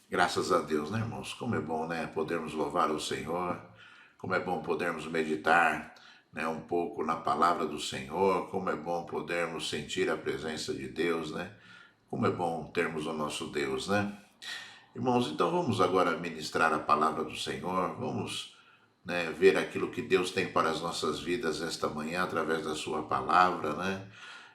Graças a Deus, né, irmãos? Como é bom, né, podermos louvar o Senhor, como é bom podermos meditar, né, um pouco na palavra do Senhor, como é bom podermos sentir a presença de Deus, né? Como é bom termos o nosso Deus, né? Irmãos, então vamos agora ministrar a palavra do Senhor, vamos, né, ver aquilo que Deus tem para as nossas vidas esta manhã através da sua palavra, né?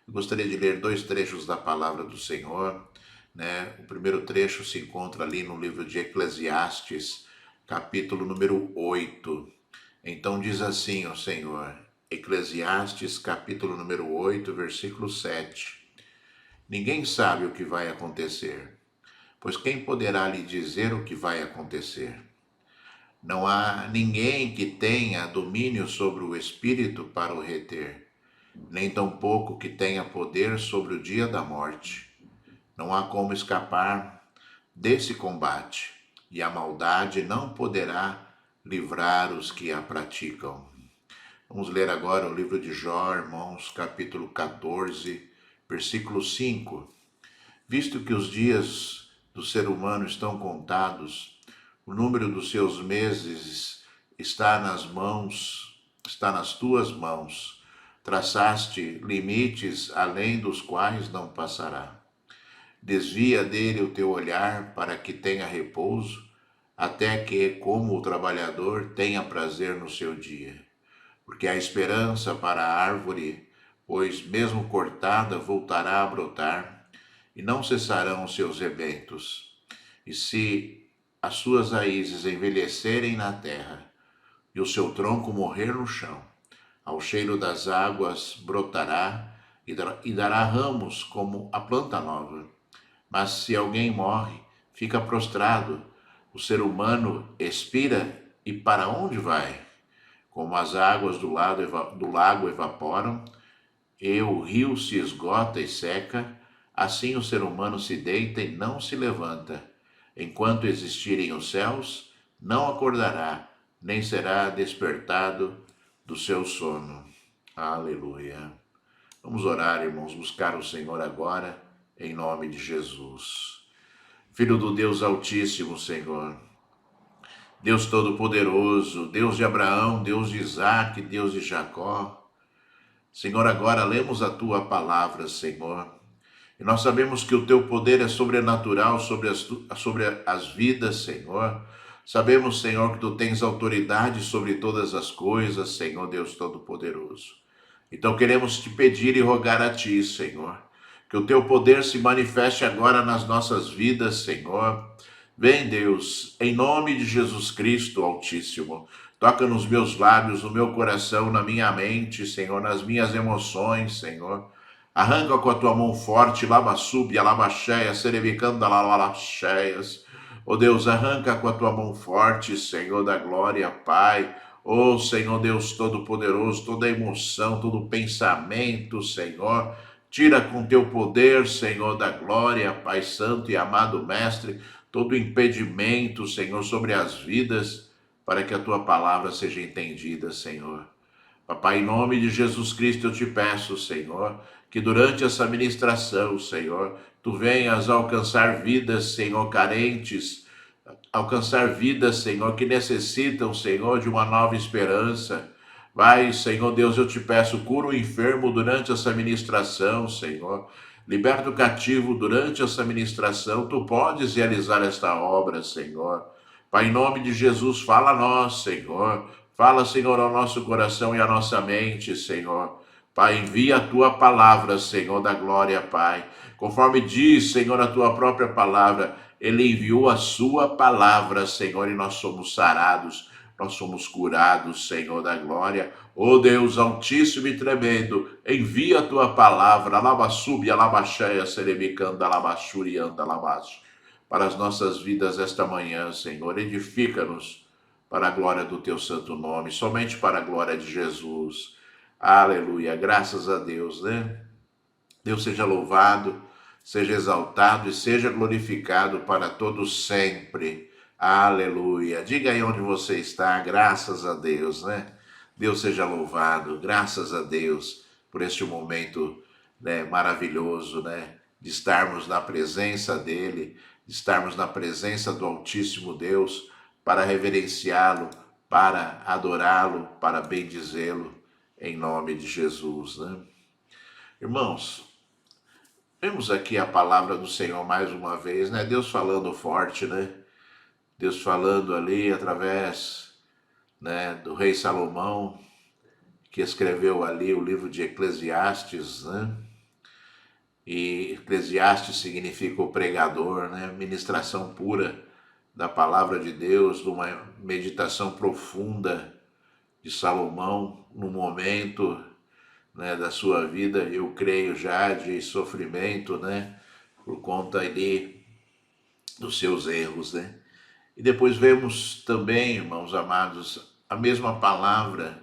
Eu gostaria de ler dois trechos da palavra do Senhor, né? O primeiro trecho se encontra ali no livro de Eclesiastes, capítulo número 8. Então diz assim o Senhor, Eclesiastes, capítulo número 8, versículo 7. Ninguém sabe o que vai acontecer, pois quem poderá lhe dizer o que vai acontecer? Não há ninguém que tenha domínio sobre o espírito para o reter, nem tampouco que tenha poder sobre o dia da morte. Não há como escapar desse combate, e a maldade não poderá livrar os que a praticam. Vamos ler agora o livro de Jó, irmãos, capítulo 14, versículo 5. Visto que os dias do ser humano estão contados, o número dos seus meses está nas tuas mãos. Traçaste limites além dos quais não passará. Desvia dele o teu olhar para que tenha repouso, até que, como o trabalhador, tenha prazer no seu dia. Porque há esperança para a árvore, pois, mesmo cortada, voltará a brotar, e não cessarão os seus rebentos. E se as suas raízes envelhecerem na terra, e o seu tronco morrer no chão, ao cheiro das águas brotará e dará ramos como a planta nova. Mas se alguém morre, fica prostrado, o ser humano expira e para onde vai? Como as águas do lago evaporam, e o rio se esgota e seca, assim o ser humano se deita e não se levanta. Enquanto existirem os céus, não acordará, nem será despertado do seu sono. Aleluia. Vamos orar, irmãos, buscar o Senhor agora, em nome de Jesus. Filho do Deus Altíssimo, Senhor, Deus Todo-Poderoso, Deus de Abraão, Deus de Isaac, Deus de Jacó. Senhor, agora lemos a tua palavra, Senhor, e nós sabemos que o teu poder é sobrenatural sobre as vidas, Senhor. Sabemos, Senhor, que tu tens autoridade sobre todas as coisas, Senhor Deus Todo-Poderoso. Então queremos te pedir e rogar a ti, Senhor, que o teu poder se manifeste agora nas nossas vidas, Senhor. Vem, Deus, em nome de Jesus Cristo Altíssimo. Toca nos meus lábios, no meu coração, na minha mente, Senhor, nas minhas emoções, Senhor. Arranca com a tua mão forte, labasúbia, labaxéia, serebicanda, lalaxéias. Ó Deus, arranca com a tua mão forte, Senhor da glória, Pai. Ó Senhor Deus Todo-Poderoso, toda emoção, todo pensamento, Senhor. Tira com teu poder, Senhor da glória, Pai Santo e amado Mestre, todo impedimento, Senhor, sobre as vidas, para que a tua palavra seja entendida, Senhor. Papai, em nome de Jesus Cristo, eu te peço, Senhor, que durante essa ministração, Senhor, tu venhas alcançar vidas, Senhor, carentes, alcançar vidas, Senhor, que necessitam, Senhor, de uma nova esperança. Vai, Senhor Deus, eu te peço, cura o enfermo durante essa ministração, Senhor. Liberta o cativo durante essa ministração. Tu podes realizar esta obra, Senhor. Pai, em nome de Jesus, fala a nós, Senhor. Fala, Senhor, ao nosso coração e à nossa mente, Senhor. Pai, envia a tua palavra, Senhor da glória, Pai. Conforme diz, Senhor, a tua própria palavra, ele enviou a sua palavra, Senhor, e nós somos sarados, nós somos curados, Senhor da glória. Ó Deus Altíssimo e tremendo, envia a tua palavra, alabassúbia, alabaxéia, serebicanda, alabaxurianda, alabaxo, para as nossas vidas esta manhã, Senhor. Edifica-nos para a glória do teu santo nome, somente para a glória de Jesus. Aleluia, graças a Deus, né? Deus seja louvado, seja exaltado e seja glorificado para todos sempre. Aleluia. Diga aí onde você está, graças a Deus, né? Deus seja louvado, graças a Deus por este momento, né, maravilhoso, né? de estarmos na presença dele, de estarmos na presença do Altíssimo Deus, para reverenciá-lo, para adorá-lo, para bendizê-lo, em nome de Jesus, né? Irmãos, vemos aqui a palavra do Senhor mais uma vez, né? Deus falando forte, né? Deus falando ali através, né, do rei Salomão, que escreveu ali o livro de Eclesiastes, né? E Eclesiastes significa o pregador, né? Ministração pura da palavra de Deus, de uma meditação profunda de Salomão no momento, né, da sua vida, eu creio já de sofrimento, né, por conta ali dos seus erros, né? E depois vemos também, irmãos amados, a mesma palavra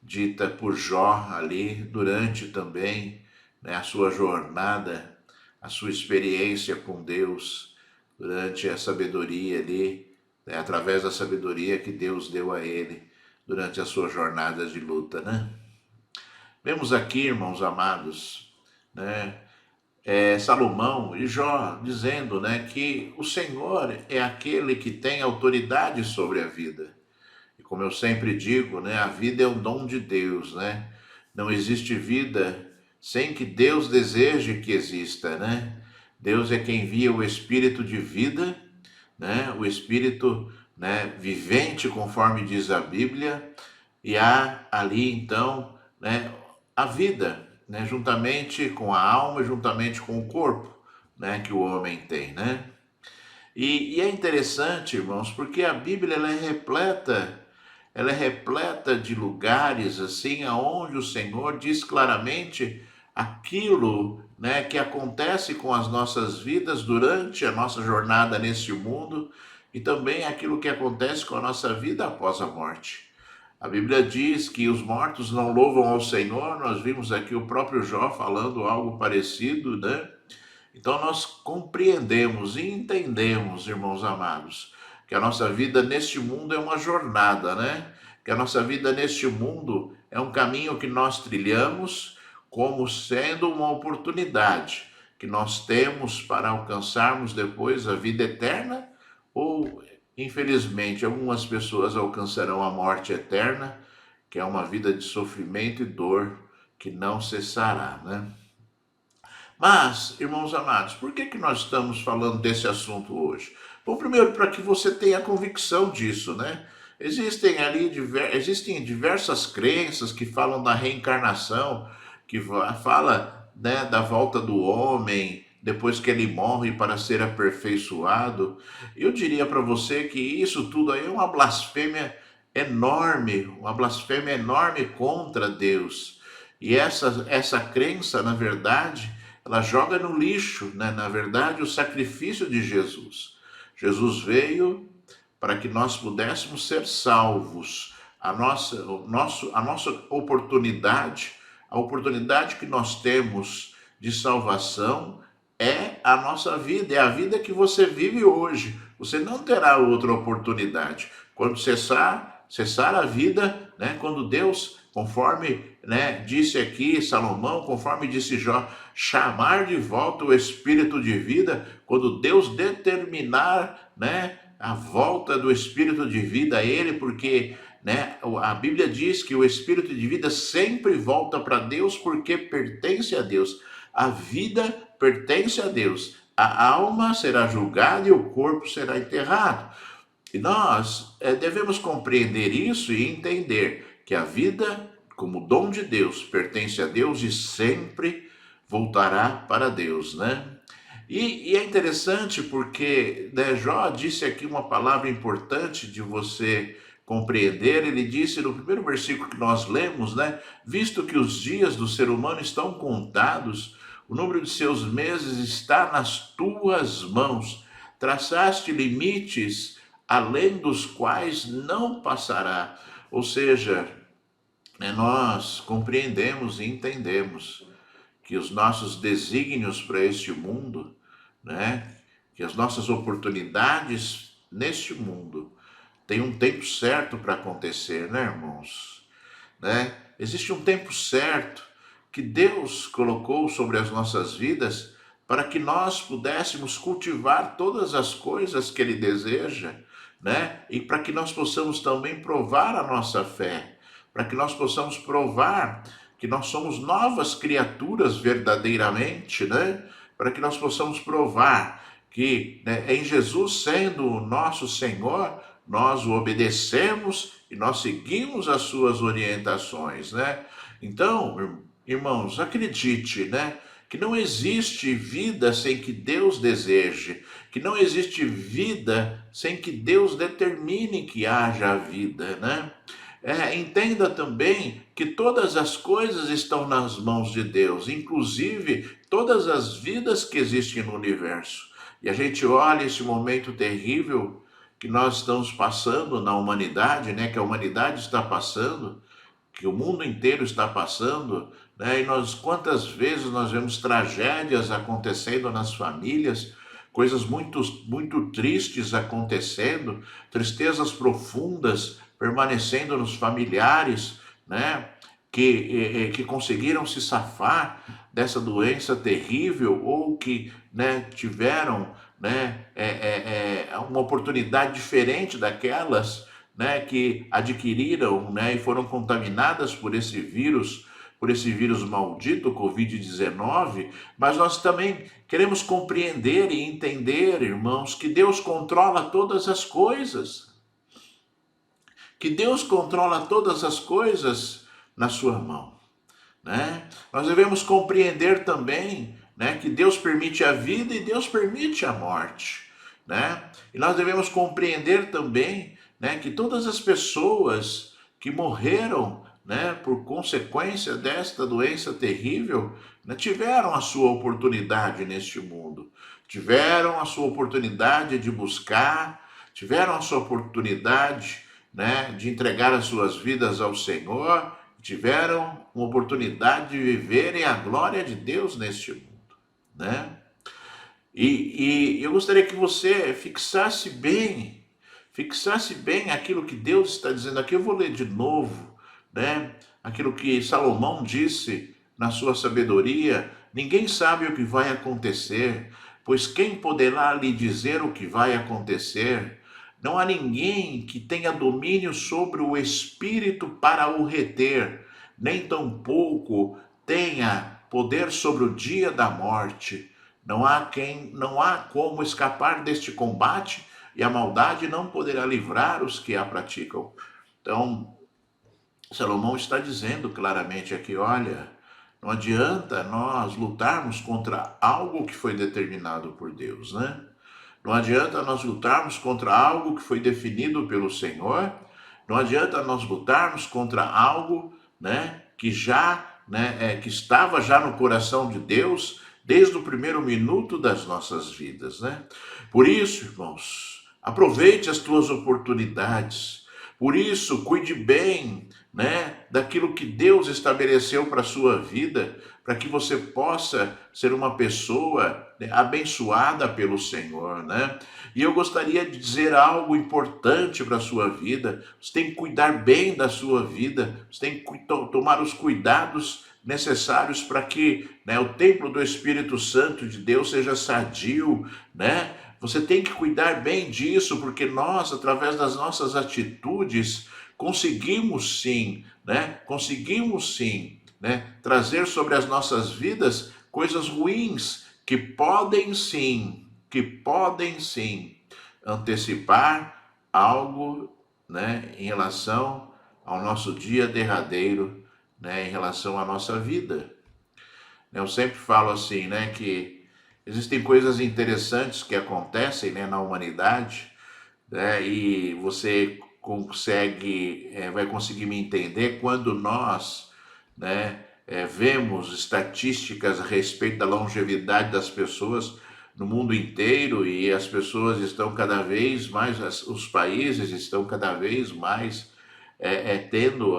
dita por Jó ali durante também, né, a sua jornada, a sua experiência com Deus, durante a sabedoria ali, né, através da sabedoria que Deus deu a ele durante a sua jornada de luta, né? Vemos aqui, irmãos amados, né, Salomão e Jó dizendo, né, que o Senhor é aquele que tem autoridade sobre a vida. E como eu sempre digo, né, a vida é um dom de Deus, né? Não existe vida sem que Deus deseje que exista, né? Deus é quem envia o espírito de vida, né? O espírito, né, vivente, conforme diz a Bíblia, e há ali então, né, a vida, né, juntamente com a alma, juntamente com o corpo, né, que o homem tem, né? E é interessante, irmãos, porque a Bíblia ela é repleta de lugares assim aonde o Senhor diz claramente aquilo, né, que acontece com as nossas vidas durante a nossa jornada nesse mundo e também aquilo que acontece com a nossa vida após a morte. A Bíblia diz que os mortos não louvam ao Senhor, nós vimos aqui o próprio Jó falando algo parecido, né? Então nós compreendemos e entendemos, irmãos amados, que a nossa vida neste mundo é uma jornada, né? Que a nossa vida neste mundo é um caminho que nós trilhamos como sendo uma oportunidade que nós temos para alcançarmos depois a vida eterna ou, infelizmente, algumas pessoas alcançarão a morte eterna, que é uma vida de sofrimento e dor que não cessará, né? Mas, irmãos amados, por que nós estamos falando desse assunto hoje? Bom, primeiro, para que você tenha convicção disso, né? Existem diversas crenças que falam da reencarnação, que fala, né, da volta do homem depois que ele morre para ser aperfeiçoado. Eu diria para você que isso tudo aí é uma blasfêmia enorme contra Deus. E essa crença, na verdade, ela joga no lixo, né, na verdade, o sacrifício de Jesus. Jesus veio para que nós pudéssemos ser salvos. A nossa oportunidade, a oportunidade que nós temos de salvação é a nossa vida, é a vida que você vive hoje. Você não terá outra oportunidade. Quando cessar a vida, né, quando Deus, conforme, né, disse aqui Salomão, conforme disse Jó, chamar de volta o espírito de vida, quando Deus determinar, né, a volta do espírito de vida a ele, porque, né, a Bíblia diz que o espírito de vida sempre volta para Deus porque pertence a Deus. A vida pertence a Deus. A alma será julgada e o corpo será enterrado. E nós devemos compreender isso e entender que a vida, como dom de Deus, pertence a Deus e sempre voltará para Deus, né? E é interessante porque, né, Jó disse aqui uma palavra importante de você compreender. Ele disse no primeiro versículo que nós lemos, né? Visto que os dias do ser humano estão contados, o número de seus meses está nas tuas mãos. Traçaste limites além dos quais não passará. Ou seja, né, nós compreendemos e entendemos que os nossos desígnios para este mundo, né, que as nossas oportunidades neste mundo têm um tempo certo para acontecer, né, irmãos? Né? Existe um tempo certo que Deus colocou sobre as nossas vidas para que nós pudéssemos cultivar todas as coisas que Ele deseja, né? E para que nós possamos também provar a nossa fé, para que nós possamos provar que nós somos novas criaturas verdadeiramente, né? Para que nós possamos provar que, né, em Jesus sendo o nosso Senhor, nós o obedecemos e nós seguimos as suas orientações, né? Então, irmãos, acredite, né? Que não existe vida sem que Deus deseje, que não existe vida sem que Deus determine que haja a vida, né? Entenda também que todas as coisas estão nas mãos de Deus, inclusive todas as vidas que existem no universo. E a gente olha esse momento terrível que nós estamos passando na humanidade, né? Que a humanidade está passando, que o mundo inteiro está passando, né? E nós, quantas vezes nós vemos tragédias acontecendo nas famílias, coisas muito, muito tristes acontecendo, tristezas profundas permanecendo nos familiares, né? Que conseguiram se safar dessa doença terrível ou que, né, tiveram, né, uma oportunidade diferente daquelas, né, que adquiriram, né, e foram contaminadas por esse vírus maldito, Covid-19, mas nós também queremos compreender e entender, irmãos, que Deus controla todas as coisas, que Deus controla todas as coisas na sua mão, né? Nós devemos compreender também, né, que Deus permite a vida e Deus permite a morte, né? E nós devemos compreender também, né, que todas as pessoas que morreram, né, por consequência desta doença terrível, né, tiveram a sua oportunidade neste mundo, tiveram a sua oportunidade de buscar, tiveram a sua oportunidade, né, de entregar as suas vidas ao Senhor, tiveram uma oportunidade de viverem a glória de Deus neste mundo, né? E eu gostaria que você fixasse bem aquilo que Deus está dizendo aqui. Eu vou ler de novo, né? Aquilo que Salomão disse na sua sabedoria: ninguém sabe o que vai acontecer, pois quem poderá lhe dizer o que vai acontecer? Não há ninguém que tenha domínio sobre o espírito para o reter, nem tampouco tenha poder sobre o dia da morte. Não há como escapar deste combate, e a maldade não poderá livrar os que a praticam. Então, Salomão está dizendo claramente aqui, olha, não adianta nós lutarmos contra algo que foi determinado por Deus, né? Não adianta nós lutarmos contra algo que foi definido pelo Senhor, não adianta nós lutarmos contra algo, né, que já, né, que estava já no coração de Deus desde o primeiro minuto das nossas vidas, né? Por isso, irmãos, aproveite as tuas oportunidades. Por isso, cuide bem, né, daquilo que Deus estabeleceu para a sua vida, para que você possa ser uma pessoa, né, abençoada pelo Senhor, né? E eu gostaria de dizer algo importante para a sua vida. Você tem que cuidar bem da sua vida, você tem que tomar os cuidados necessários para que, né, o templo do Espírito Santo de Deus seja sadio, né? Você tem que cuidar bem disso, porque nós, através das nossas atitudes, conseguimos sim, né? Conseguimos sim, né, trazer sobre as nossas vidas coisas ruins que podem sim antecipar algo, né, em relação ao nosso dia derradeiro, né, em relação à nossa vida. Eu sempre falo assim, né, que existem coisas interessantes que acontecem, né, na humanidade, né, e você vai conseguir me entender quando nós, né, vemos estatísticas a respeito da longevidade das pessoas no mundo inteiro, e as pessoas estão cada vez mais, os países estão cada vez mais tendo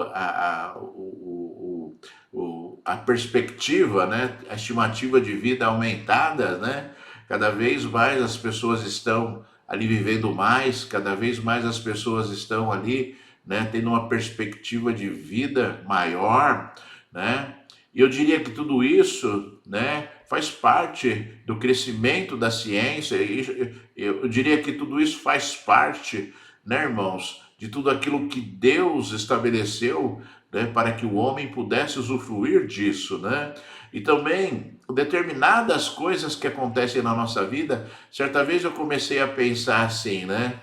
a perspectiva, né, a estimativa de vida aumentada, né? Cada vez mais as pessoas estão ali vivendo mais, cada vez mais as pessoas estão ali, né, tendo uma perspectiva de vida maior, né? E eu diria que tudo isso, né, faz parte do crescimento da ciência, e eu diria que tudo isso faz parte, né, irmãos, de tudo aquilo que Deus estabeleceu, né, para que o homem pudesse usufruir disso, né? E também determinadas coisas que acontecem na nossa vida. Certa vez eu comecei a pensar assim, né?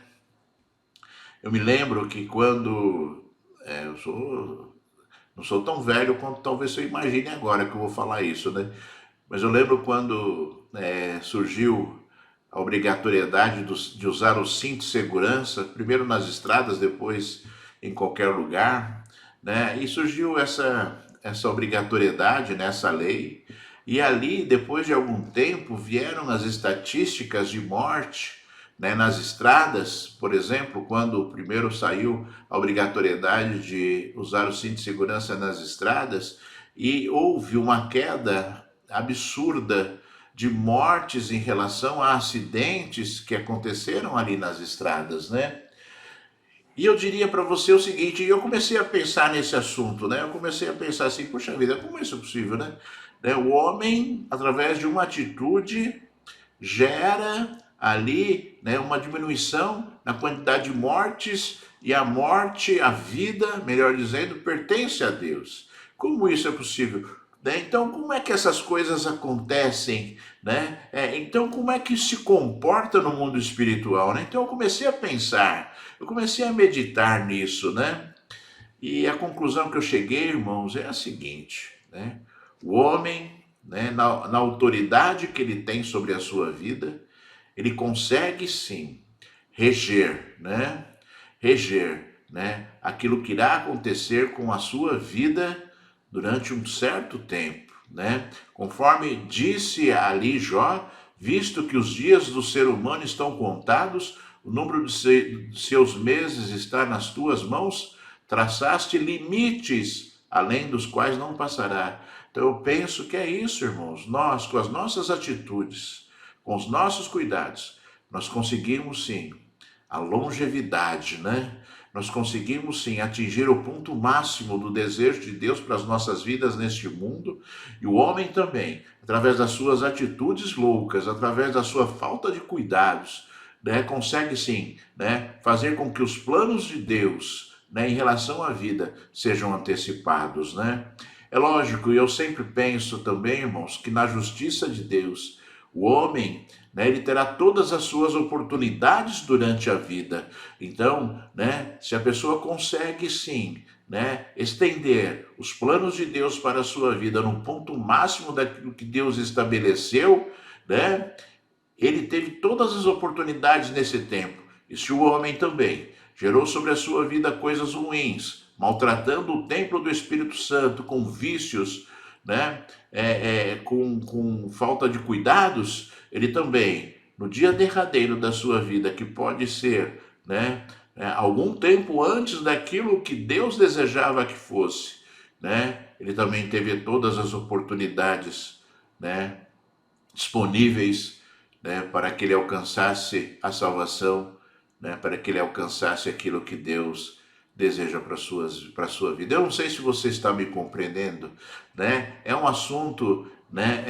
Eu me lembro que quando eu não sou tão velho quanto talvez você imagine agora que eu vou falar isso, né? Mas eu lembro quando surgiu a obrigatoriedade de usar o cinto de segurança, primeiro nas estradas, depois em qualquer lugar, né? E surgiu essa obrigatoriedade, nessa lei, e ali, depois de algum tempo, vieram as estatísticas de morte, né, nas estradas. Por exemplo, quando primeiro saiu a obrigatoriedade de usar o cinto de segurança nas estradas, e houve uma queda absurda de mortes em relação a acidentes que aconteceram ali nas estradas, né? E eu diria para você o seguinte, e eu comecei a pensar nesse assunto, né? Eu comecei a pensar assim, puxa vida, como isso é possível, né? O homem, através de uma atitude, gera ali, né, uma diminuição na quantidade de mortes, e a morte, a vida, melhor dizendo, pertence a Deus. Como isso é possível? Né? Então, como é que essas coisas acontecem? Né? Então, como é que se comporta no mundo espiritual? Né? Então, eu comecei a pensar, eu comecei a meditar nisso, né? E a conclusão que eu cheguei, irmãos, é a seguinte, né? O homem, né, na autoridade que ele tem sobre a sua vida, ele consegue sim reger, né? Reger, né? Aquilo que irá acontecer com a sua vida durante um certo tempo, né? Conforme disse ali Jó, visto que os dias do ser humano estão contados, o número de seus meses está nas tuas mãos, traçaste limites além dos quais não passará. Então eu penso que é isso, irmãos. Nós, com as nossas atitudes, com os nossos cuidados, nós conseguimos sim a longevidade, né? Nós conseguimos sim atingir o ponto máximo do desejo de Deus para as nossas vidas neste mundo, e o homem também, através das suas atitudes loucas, através da sua falta de cuidados, né, consegue sim, né, fazer com que os planos de Deus, né, em relação à vida sejam antecipados, né? É lógico, e eu sempre penso também, irmãos, que na justiça de Deus, o homem, né, ele terá todas as suas oportunidades durante a vida. Então, né, se a pessoa consegue sim, né, estender os planos de Deus para a sua vida no ponto máximo daquilo que Deus estabeleceu, né, ele teve todas as oportunidades nesse tempo. E se o homem também gerou sobre a sua vida coisas ruins, maltratando o templo do Espírito Santo com vícios, né, com falta de cuidados, ele também, no dia derradeiro da sua vida, que pode ser, né, algum tempo antes daquilo que Deus desejava que fosse, né, ele também teve todas as oportunidades, né, disponíveis, né, para que ele alcançasse a salvação, né, para que ele alcançasse aquilo que Deus deseja para a sua vida. Eu não sei se você está me compreendendo, né? É um assunto, né,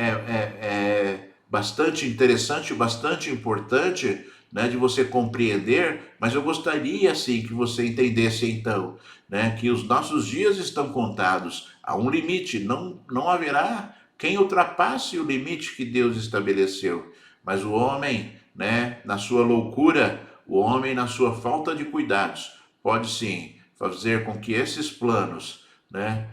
bastante interessante, bastante importante, né, de você compreender, mas eu gostaria, assim, que você entendesse, então, né, que os nossos dias estão contados, há um limite, não haverá quem ultrapasse o limite que Deus estabeleceu. Mas o homem, né, na sua loucura, o homem, na sua falta de cuidados, pode sim fazer com que esses planos, né,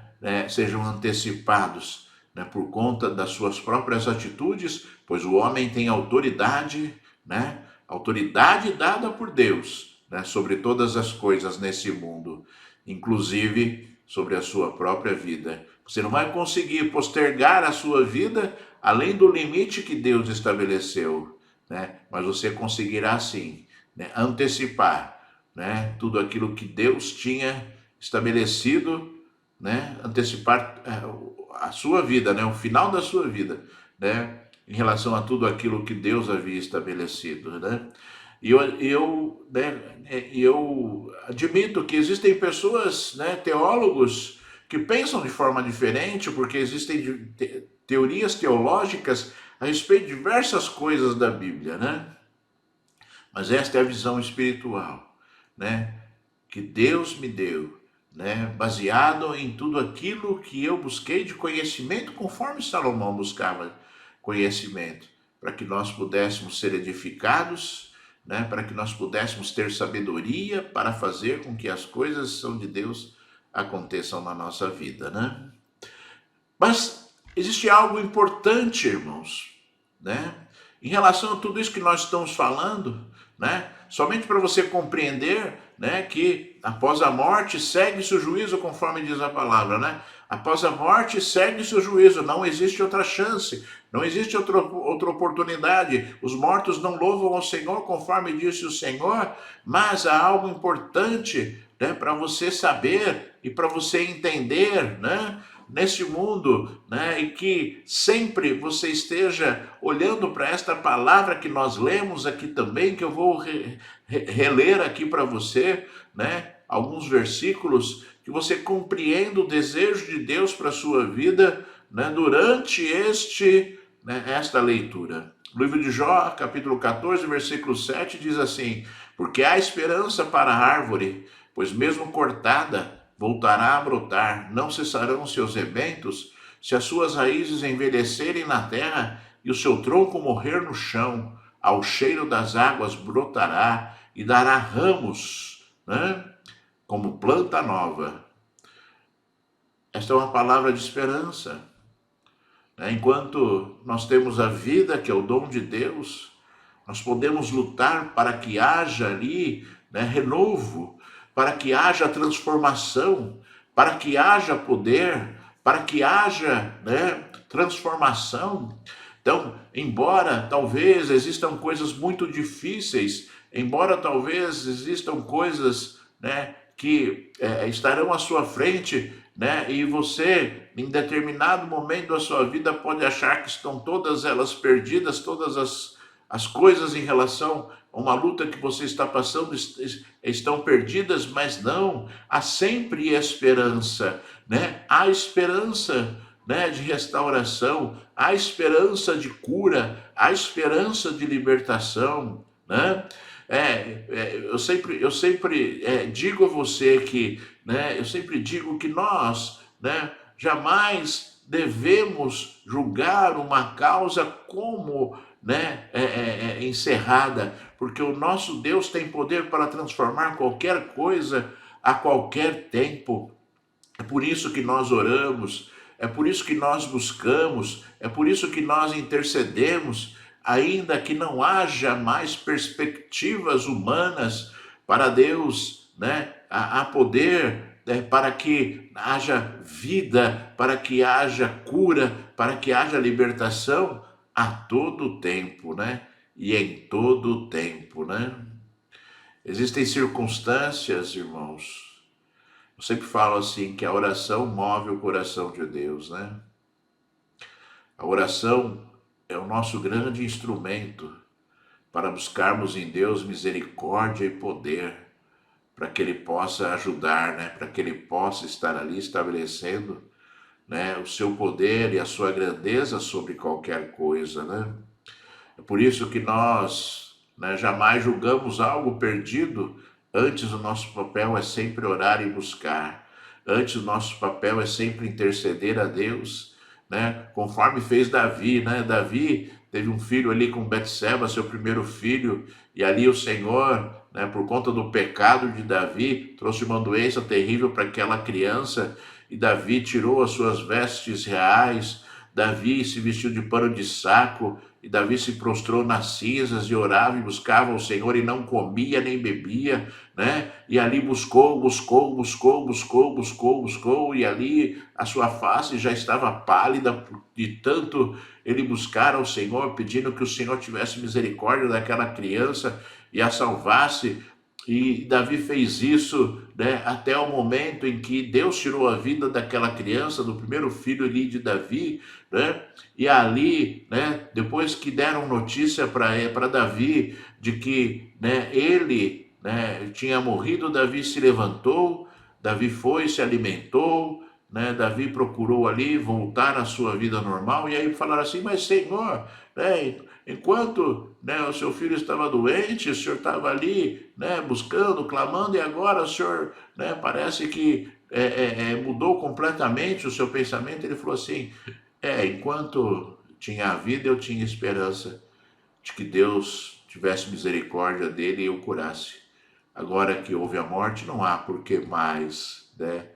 sejam antecipados, né, por conta das suas próprias atitudes, pois o homem tem autoridade, né, autoridade dada por Deus, né, sobre todas as coisas nesse mundo, inclusive sobre a sua própria vida. Você não vai conseguir postergar a sua vida além do limite que Deus estabeleceu, né? Mas você conseguirá sim, né, antecipar, né, tudo aquilo que Deus tinha estabelecido, né, antecipar a sua vida, né, o final da sua vida, né, em relação a tudo aquilo que Deus havia estabelecido, né? E eu admito que existem pessoas, né, teólogos, que pensam de forma diferente, porque existem teorias teológicas a respeito de diversas coisas da Bíblia, né? Mas esta é a visão espiritual, né? Que Deus me deu, né? Baseado em tudo aquilo que eu busquei de conhecimento, conforme Salomão buscava conhecimento, para que nós pudéssemos ser edificados, né? Para que nós pudéssemos ter sabedoria para fazer com que as coisas que são de Deus aconteçam na nossa vida, né? Mas existe algo importante, irmãos, né? Em relação a tudo isso que nós estamos falando, né? Somente para você compreender, né, que após a morte segue-se o juízo, conforme diz a palavra, né? Após a morte segue-se o juízo, não existe outra chance, não existe outra oportunidade. Os mortos não louvam ao Senhor, conforme disse o Senhor, mas há algo importante, né, para você saber e para você entender, né? Neste mundo, né, e que sempre você esteja olhando para esta palavra que nós lemos aqui também, que eu vou reler aqui para você, né, alguns versículos, que você compreenda o desejo de Deus para a sua vida, né, durante esta leitura. O livro de Jó, capítulo 14, versículo 7, diz assim: porque há esperança para a árvore, pois mesmo cortada, voltará a brotar, não cessarão seus rebentos, se as suas raízes envelhecerem na terra e o seu tronco morrer no chão, ao cheiro das águas brotará e dará ramos, né? Como planta nova. Esta é uma palavra de esperança, né? Enquanto nós temos a vida, que é o dom de Deus, nós podemos lutar para que haja ali, né, renovo, para que haja transformação, para que haja poder, para que haja, né, transformação. Então, embora talvez existam coisas muito difíceis, embora talvez existam coisas, né, que estarão à sua frente, né, e você, em determinado momento da sua vida, pode achar que estão todas elas perdidas, todas as coisas em relação a uma luta que você está passando estão perdidas, mas não, há sempre esperança, né? Há esperança, né, de restauração, há esperança de cura, há esperança de libertação, né? Eu sempre digo a você que, né, eu sempre digo que nós, né, jamais devemos julgar uma causa como, né, encerrada, porque o nosso Deus tem poder para transformar qualquer coisa a qualquer tempo. É por isso que nós oramos, é por isso que nós buscamos, é por isso que nós intercedemos, ainda que não haja mais perspectivas humanas para Deus, né? Há poder, né, para que haja vida, para que haja cura, para que haja libertação a todo tempo, né? E em todo tempo, né? Existem circunstâncias, irmãos. Eu sempre falo assim que a oração move o coração de Deus, né? A oração é o nosso grande instrumento para buscarmos em Deus misericórdia e poder, para que Ele possa ajudar, né? Para que Ele possa estar ali estabelecendo, né, o seu poder e a sua grandeza sobre qualquer coisa, né? É por isso que nós, né, jamais julgamos algo perdido. Antes, o nosso papel é sempre orar e buscar. Antes, o nosso papel é sempre interceder a Deus, né? Conforme fez Davi, né? Davi teve um filho ali com Betseba, seu primeiro filho, e ali o Senhor, né, por conta do pecado de Davi, trouxe uma doença terrível para aquela criança, e Davi tirou as suas vestes reais, Davi se vestiu de pano de saco, e Davi se prostrou nas cinzas e orava e buscava o Senhor e não comia nem bebia, né? E ali buscou, e ali a sua face já estava pálida de tanto ele buscar ao Senhor, pedindo que o Senhor tivesse misericórdia daquela criança e a salvasse. E Davi fez isso, né, até o momento em que Deus tirou a vida daquela criança, do primeiro filho ali de Davi, né? E ali, né, depois que deram notícia para Davi de que, né, ele, né, tinha morrido, Davi se levantou, Davi foi, se alimentou, né, Davi procurou ali voltar à sua vida normal, e aí falaram assim, mas Senhor, né, enquanto, né, o seu filho estava doente, o senhor estava ali, né, buscando, clamando, e agora o senhor, né, parece que mudou completamente o seu pensamento. Ele falou assim, enquanto tinha vida, eu tinha esperança de que Deus tivesse misericórdia dele e o curasse. Agora que houve a morte, não há por que mais, né,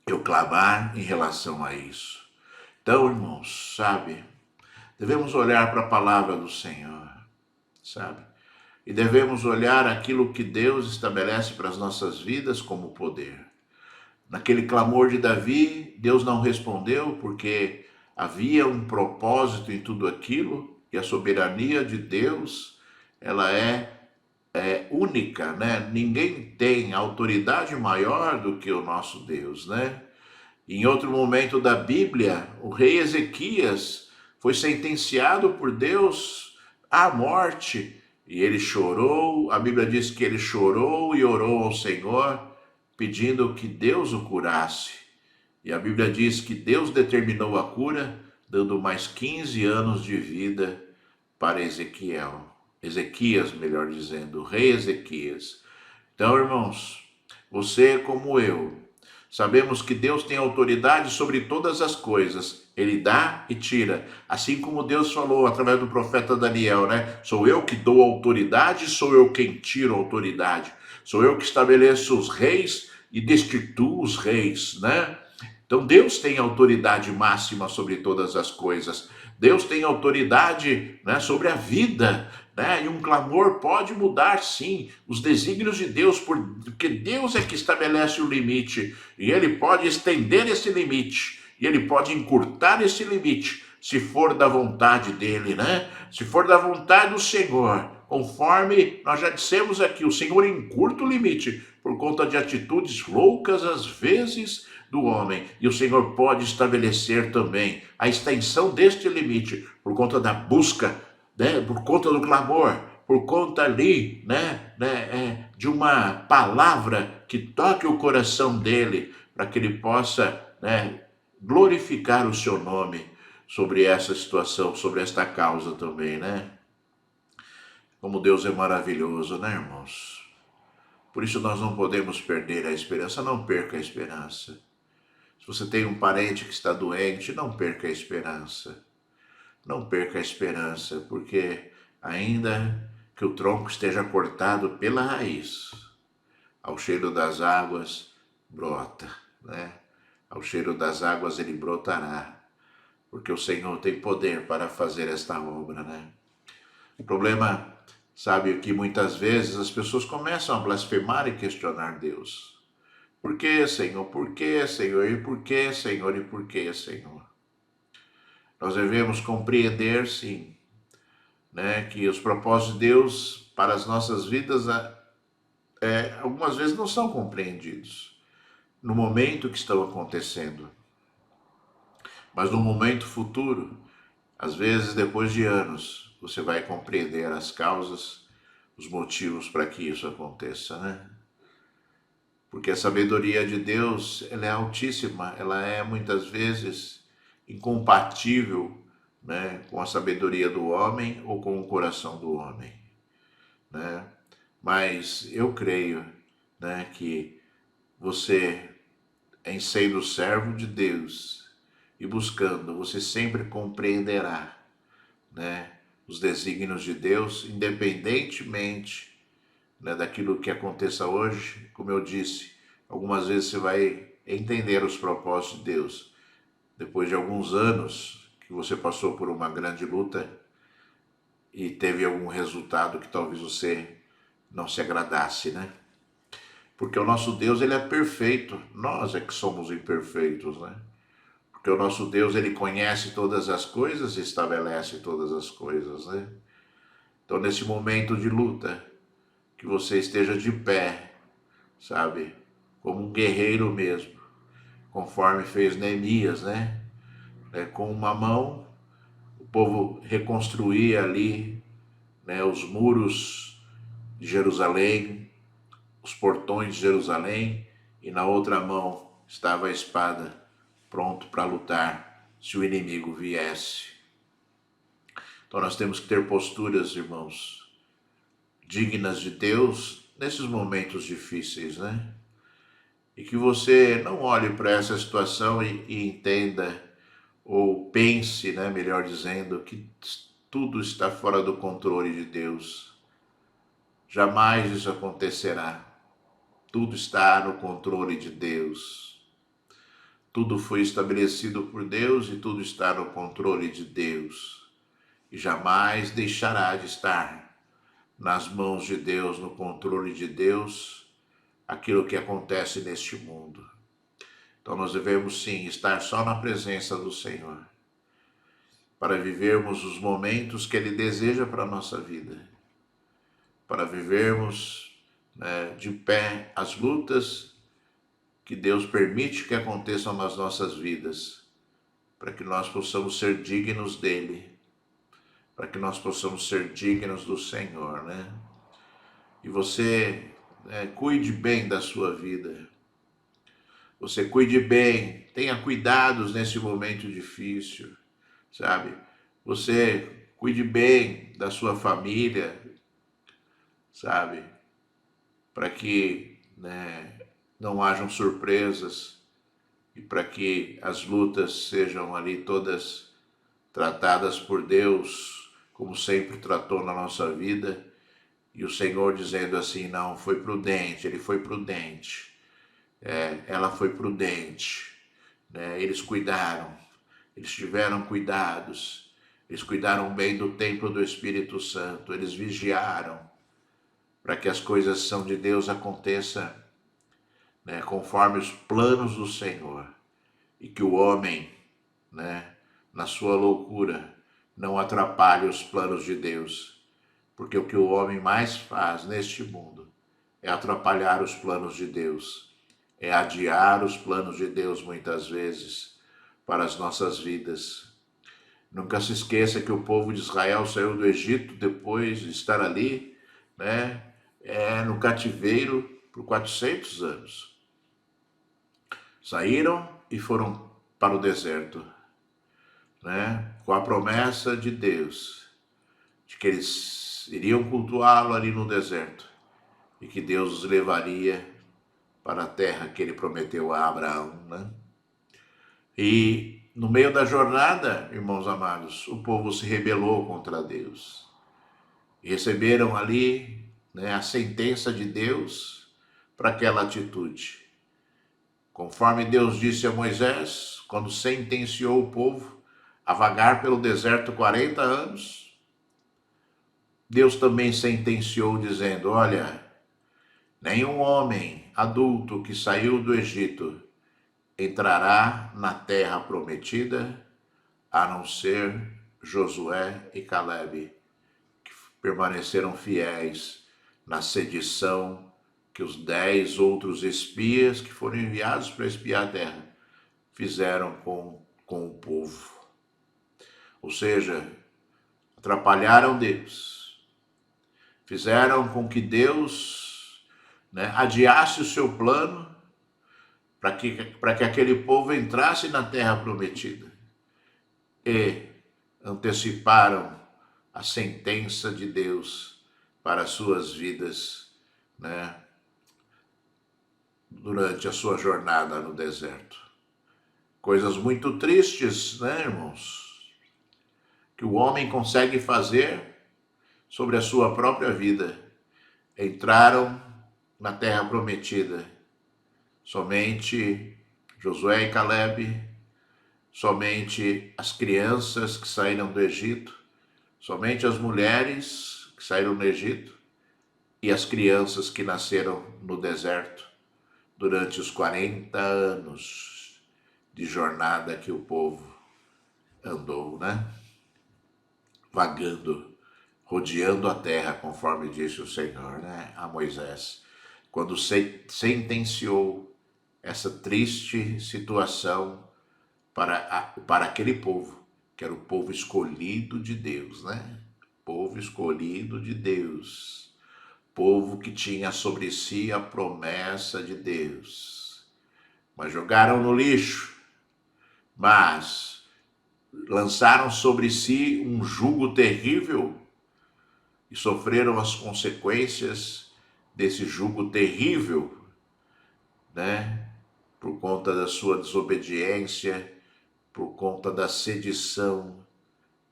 eu clamar em relação a isso. Então, irmãos, sabe, devemos olhar para a palavra do Senhor, sabe? E devemos olhar aquilo que Deus estabelece para as nossas vidas como poder. Naquele clamor de Davi, Deus não respondeu porque havia um propósito em tudo aquilo, e a soberania de Deus, ela é única, né? Ninguém tem autoridade maior do que o nosso Deus, né? Em outro momento da Bíblia, o rei Ezequias foi sentenciado por Deus à morte e ele chorou. A Bíblia diz que ele chorou e orou ao Senhor, pedindo que Deus o curasse. E a Bíblia diz que Deus determinou a cura, dando mais 15 anos de vida para Ezequias, melhor dizendo, o rei Ezequias. Então, irmãos, você como eu, sabemos que Deus tem autoridade sobre todas as coisas. Ele dá e tira. Assim como Deus falou através do profeta Daniel, né? Sou eu que dou autoridade, sou eu quem tiro autoridade. Sou eu que estabeleço os reis e destituo os reis, né? Então Deus tem autoridade máxima sobre todas as coisas. Deus tem autoridade, né, sobre a vida, né? E um clamor pode mudar, sim, os desígnios de Deus, porque Deus é que estabelece o limite, e Ele pode estender esse limite, e Ele pode encurtar esse limite, se for da vontade dEle, né? Se for da vontade do Senhor, conforme nós já dissemos aqui, o Senhor encurta o limite, por conta de atitudes loucas, às vezes, do homem, e o Senhor pode estabelecer também a extensão deste limite, por conta da busca, né, por conta do clamor, por conta ali, de uma palavra que toque o coração dele, para que ele possa, né, glorificar o seu nome sobre essa situação, sobre esta causa também, né? Como Deus é maravilhoso, né, irmãos? Por isso nós não podemos perder a esperança, não perca a esperança. Se você tem um parente que está doente, não perca a esperança. Não perca a esperança, porque ainda que o tronco esteja cortado pela raiz, ao cheiro das águas brota, né? Ao cheiro das águas ele brotará, porque o Senhor tem poder para fazer esta obra, né? O problema, sabe, que muitas vezes as pessoas começam a blasfemar e questionar Deus. Por que, Senhor? Por que, Senhor? E por que, Senhor? E por que, Senhor? Nós devemos compreender, sim, né, que os propósitos de Deus para as nossas vidas algumas vezes não são compreendidos no momento que estão acontecendo, mas no momento futuro, às vezes depois de anos, você vai compreender as causas, os motivos para que isso aconteça, né? Porque a sabedoria de Deus, ela é altíssima, ela é muitas vezes incompatível, né, com a sabedoria do homem ou com o coração do homem, né? Mas eu creio, né, que você, em sendo servo de Deus e buscando, você sempre compreenderá, né, os desígnios de Deus, independentemente, né, daquilo que aconteça hoje. Como eu disse, algumas vezes você vai entender os propósitos de Deus depois de alguns anos que você passou por uma grande luta e teve algum resultado que talvez você não se agradasse, né? Porque o nosso Deus, ele é perfeito, nós é que somos imperfeitos, né? Porque o nosso Deus, ele conhece todas as coisas e estabelece todas as coisas, né? Então, nesse momento de luta, que você esteja de pé, sabe? Como um guerreiro mesmo, conforme fez Neemias, né? Com uma mão, o povo reconstruía ali, né, os muros de Jerusalém, os portões de Jerusalém, e na outra mão estava a espada, pronto para lutar se o inimigo viesse. Então nós temos que ter posturas, irmãos, dignas de Deus nesses momentos difíceis, né? E que você não olhe para essa situação e entenda, ou pense, né, melhor dizendo, que tudo está fora do controle de Deus. Jamais isso acontecerá. Tudo está no controle de Deus. Tudo foi estabelecido por Deus e tudo está no controle de Deus. E jamais deixará de estar nas mãos de Deus, no controle de Deus, aquilo que acontece neste mundo. Então nós devemos sim estar só na presença do Senhor, para vivermos os momentos que Ele deseja para a nossa vida, para vivermos, né, de pé as lutas que Deus permite que aconteçam nas nossas vidas, para que nós possamos ser dignos dEle, para que nós possamos ser dignos do Senhor, né? E você, cuide bem da sua vida, você cuide bem, tenha cuidados nesse momento difícil, sabe? Você cuide bem da sua família, sabe? Para que, né, não hajam surpresas e para que as lutas sejam ali todas tratadas por Deus, como sempre tratou na nossa vida. E o Senhor dizendo assim, não, foi prudente, ele foi prudente, ela foi prudente, né? Eles cuidaram, eles tiveram cuidados, eles cuidaram bem do templo do Espírito Santo, eles vigiaram para que as coisas são de Deus aconteçam, né, conforme os planos do Senhor, e que o homem, né, na sua loucura, não atrapalhe os planos de Deus, porque o que o homem mais faz neste mundo é atrapalhar os planos de Deus, é adiar os planos de Deus muitas vezes para as nossas vidas. Nunca se esqueça que o povo de Israel saiu do Egito depois de estar ali, né, no cativeiro por 400 anos. Saíram e foram para o deserto, né, com a promessa de Deus, de que eles iriam cultuá-lo ali no deserto e que Deus os levaria para a terra que ele prometeu a Abraão, né? E no meio da jornada, irmãos amados, o povo se rebelou contra Deus. E receberam ali, né, a sentença de Deus para aquela atitude. Conforme Deus disse a Moisés, quando sentenciou o povo a vagar pelo deserto 40 anos, Deus também sentenciou dizendo, olha, nenhum homem adulto que saiu do Egito entrará na terra prometida, a não ser Josué e Calebe, que permaneceram fiéis na sedição que os 10 outros espias que foram enviados para espiar a terra fizeram com o povo. Ou seja, atrapalharam Deus, fizeram com que Deus, né, adiasse o seu plano para que aquele povo entrasse na terra prometida, e anteciparam a sentença de Deus para as suas vidas, né, durante a sua jornada no deserto. Coisas muito tristes, né, irmãos, que o homem consegue fazer sobre a sua própria vida. Entraram na terra prometida somente Josué e Calebe, somente as crianças que saíram do Egito, somente as mulheres que saíram do Egito e as crianças que nasceram no deserto durante os 40 anos de jornada que o povo andou, né? Vagando, rodeando a terra, conforme disse o Senhor, né, a Moisés, quando sentenciou essa triste situação para aquele povo, que era o povo escolhido de Deus, né? Povo escolhido de Deus, povo que tinha sobre si a promessa de Deus, mas jogaram no lixo, mas lançaram sobre si um jugo terrível e sofreram as consequências desse jugo terrível, né? Por conta da sua desobediência, por conta da sedição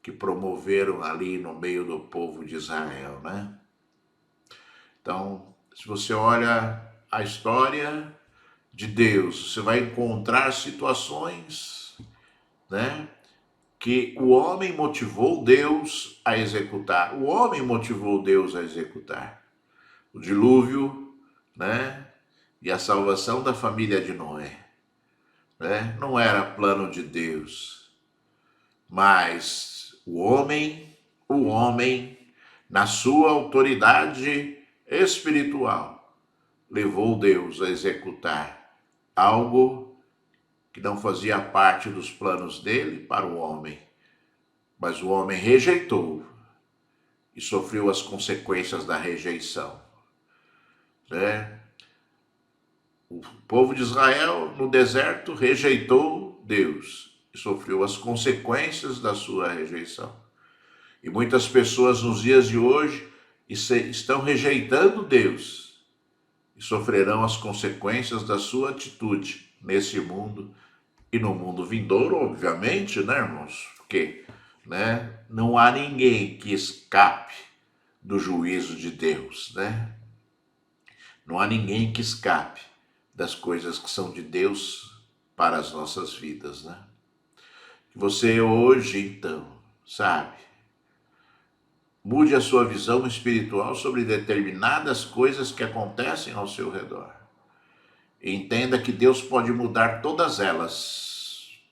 que promoveram ali no meio do povo de Israel, né? Então, se você olha a história de Deus, você vai encontrar situações, né, que o homem motivou Deus a executar. O homem motivou Deus a executar. O dilúvio, né, e a salvação da família de Noé, né? Não era plano de Deus, mas o homem, na sua autoridade espiritual, levou Deus a executar algo que não fazia parte dos planos dele para o homem, mas o homem rejeitou e sofreu as consequências da rejeição, né? O povo de Israel no deserto rejeitou Deus e sofreu as consequências da sua rejeição. E muitas pessoas nos dias de hoje estão rejeitando Deus e sofrerão as consequências da sua atitude nesse mundo e no mundo vindouro, obviamente, né, irmãos? Porque, né, não há ninguém que escape do juízo de Deus, né? Não há ninguém que escape das coisas que são de Deus para as nossas vidas, né? Você hoje, então, sabe, mude a sua visão espiritual sobre determinadas coisas que acontecem ao seu redor. E entenda que Deus pode mudar todas elas,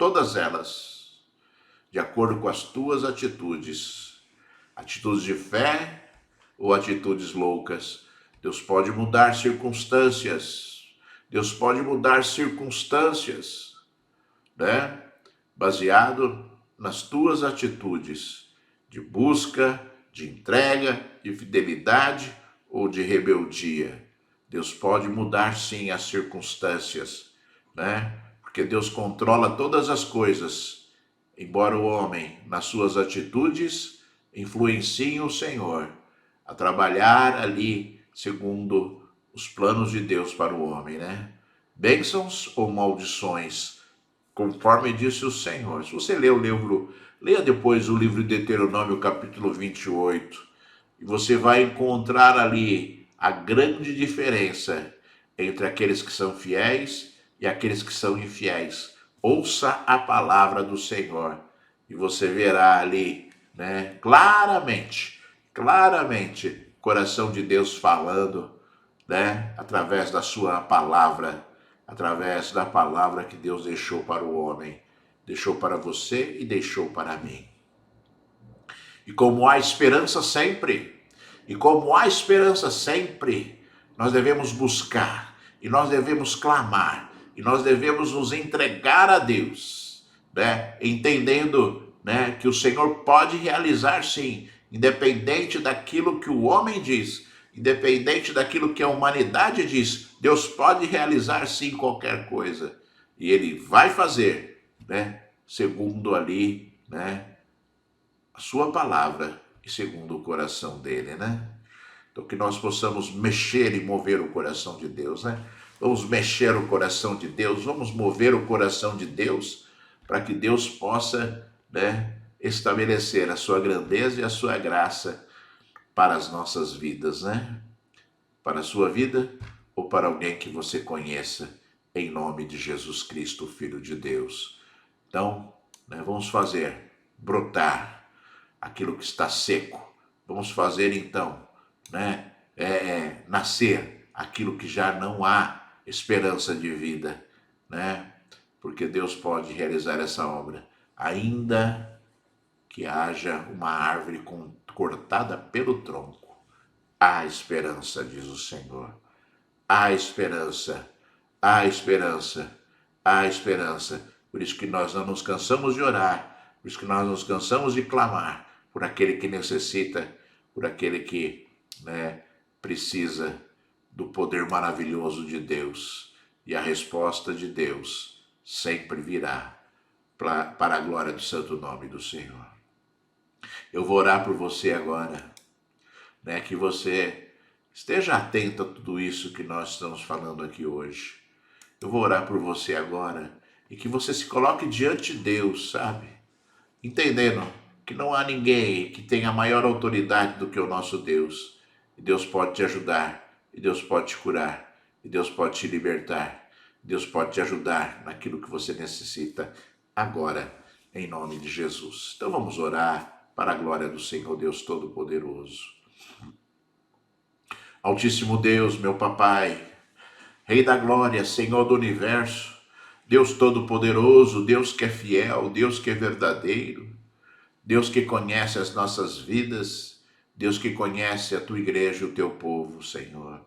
de acordo com as tuas atitudes. Atitudes de fé ou atitudes loucas. Deus pode mudar circunstâncias. Deus pode mudar circunstâncias, né? Baseado nas tuas atitudes de busca, de entrega, de fidelidade ou de rebeldia. Deus pode mudar sim as circunstâncias, né? Porque Deus controla todas as coisas, embora o homem, nas suas atitudes, influencie o Senhor a trabalhar ali segundo os planos de Deus para o homem, né? Bênçãos ou maldições, conforme disse o Senhor. Se você ler o livro, leia depois o livro de Deuteronômio, capítulo 28, e você vai encontrar ali a grande diferença entre aqueles que são fiéis e aqueles que são infiéis. Ouça a palavra do Senhor e você verá ali, né, claramente, o coração de Deus falando, né, através da sua palavra, através da palavra que Deus deixou para o homem, deixou para você e deixou para mim. E como há esperança sempre, nós devemos buscar, e nós devemos clamar, e nós devemos nos entregar a Deus, né? Entendendo, né, que o Senhor pode realizar sim, independente daquilo que o homem diz, independente daquilo que a humanidade diz, Deus pode realizar sim qualquer coisa. E Ele vai fazer, né, segundo ali, né, a sua palavra e segundo o coração dele, né? Então que nós possamos mexer e mover o coração de Deus, né? Vamos mexer o coração de Deus, vamos mover o coração de Deus para que Deus possa, né, estabelecer a sua grandeza e a sua graça para as nossas vidas, né? Para a sua vida ou para alguém que você conheça, em nome de Jesus Cristo, Filho de Deus. Então, né, vamos fazer brotar aquilo que está seco. Vamos fazer então, né, nascer aquilo que já não há esperança de vida, né? Porque Deus pode realizar essa obra, ainda que haja uma árvore cortada pelo tronco. Há esperança, diz o Senhor. Há esperança, há esperança, há esperança. Por isso que nós não nos cansamos de orar, por isso que nós nos cansamos de clamar por aquele que necessita, por aquele que, né, precisa do poder maravilhoso de Deus. e a resposta de Deus sempre virá para a glória do santo nome do Senhor. Eu vou orar por você agora, né? Que você esteja atento a tudo isso que nós estamos falando aqui hoje. Eu vou orar por você agora e que você se coloque diante de Deus, sabe? Entendendo que não há ninguém que tenha maior autoridade do que o nosso Deus. E Deus pode te ajudar, e Deus pode te curar, e Deus pode te libertar, Deus pode te ajudar naquilo que você necessita agora, em nome de Jesus. Então vamos orar para a glória do Senhor Deus Todo-Poderoso. Altíssimo Deus, meu papai, Rei da glória, Senhor do universo, Deus Todo-Poderoso, Deus que é fiel, Deus que é verdadeiro, Deus que conhece as nossas vidas, Deus que conhece a tua igreja e o teu povo, Senhor.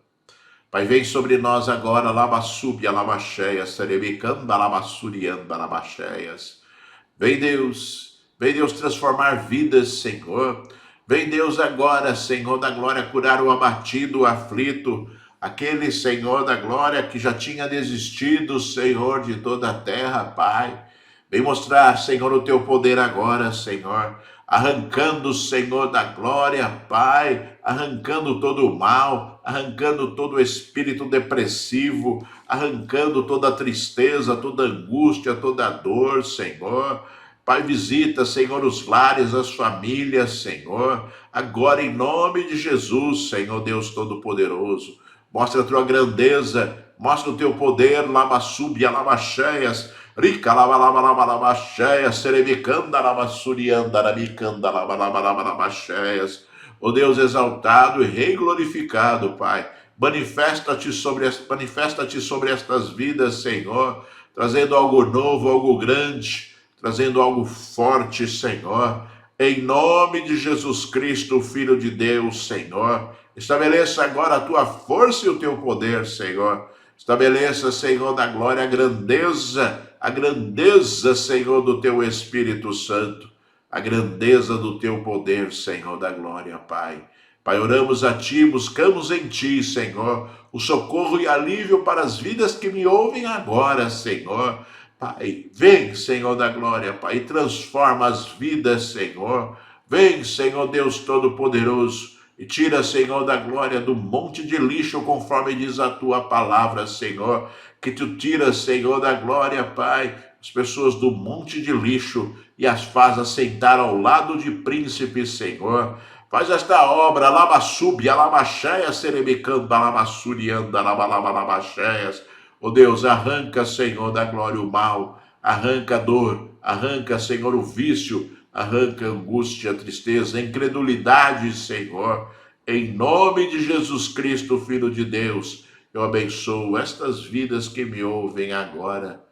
Pai, vem sobre nós agora, labassúbia, labacheias, serebicanda, labassurianda, labacheias. Vem Deus transformar vidas, Senhor. Vem Deus agora, Senhor da glória, curar o abatido, o aflito, aquele Senhor da glória que já tinha desistido, Senhor, de toda a terra, Pai. Vem mostrar, Senhor, o teu poder agora, Senhor, arrancando, Senhor da glória, Pai, arrancando todo o mal, arrancando todo o espírito depressivo, arrancando toda a tristeza, toda a angústia, toda a dor, Senhor. Pai, visita, Senhor, os lares, as famílias, Senhor, agora em nome de Jesus, Senhor Deus Todo-Poderoso. Mostra a tua grandeza, mostra o teu poder, lamassúbia, lamacheias, rica, lama, serebicanda, lamassurianda, rabicanda, lamacheias. Ó Deus exaltado e rei glorificado, Pai, manifesta-te sobre estas vidas, Senhor, trazendo algo novo, algo grande, trazendo algo forte, Senhor, em nome de Jesus Cristo, Filho de Deus, Senhor. Estabeleça agora a tua força e o teu poder, Senhor. Estabeleça, Senhor da glória, a grandeza, Senhor, do teu Espírito Santo, a grandeza do teu poder, Senhor da glória, Pai. Pai, oramos a Ti, buscamos em Ti, Senhor, o socorro e alívio para as vidas que me ouvem agora, Senhor. Pai, vem, Senhor da glória, Pai, e transforma as vidas, Senhor. Vem, Senhor Deus Todo-Poderoso, e tira, Senhor da glória, do monte de lixo, conforme diz a Tua palavra, Senhor. Que Tu tiras, Senhor da glória, Pai, as pessoas do monte de lixo e as faz assentar ao lado de príncipes, Senhor. Faz esta obra, lamassúbia, lamacheia, serebicanda, lamassurianda, lamalabacheias. Ó Deus, arranca, Senhor da glória, o mal, arranca a dor, arranca, Senhor, o vício, arranca a angústia, a tristeza, a incredulidade, Senhor. Em nome de Jesus Cristo, Filho de Deus, eu abençoo estas vidas que me ouvem agora,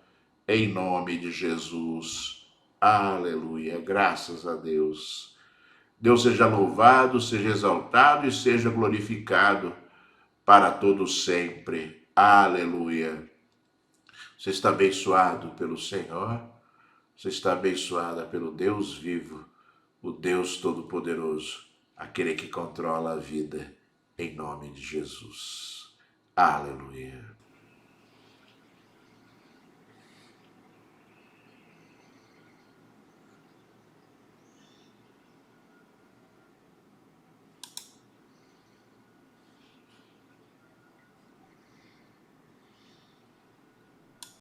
em nome de Jesus. Aleluia, graças a Deus. Deus seja louvado, seja exaltado e seja glorificado para todos sempre. Aleluia. Você está abençoado pelo Senhor, você está abençoada pelo Deus vivo, o Deus Todo-Poderoso, aquele que controla a vida, em nome de Jesus. Aleluia.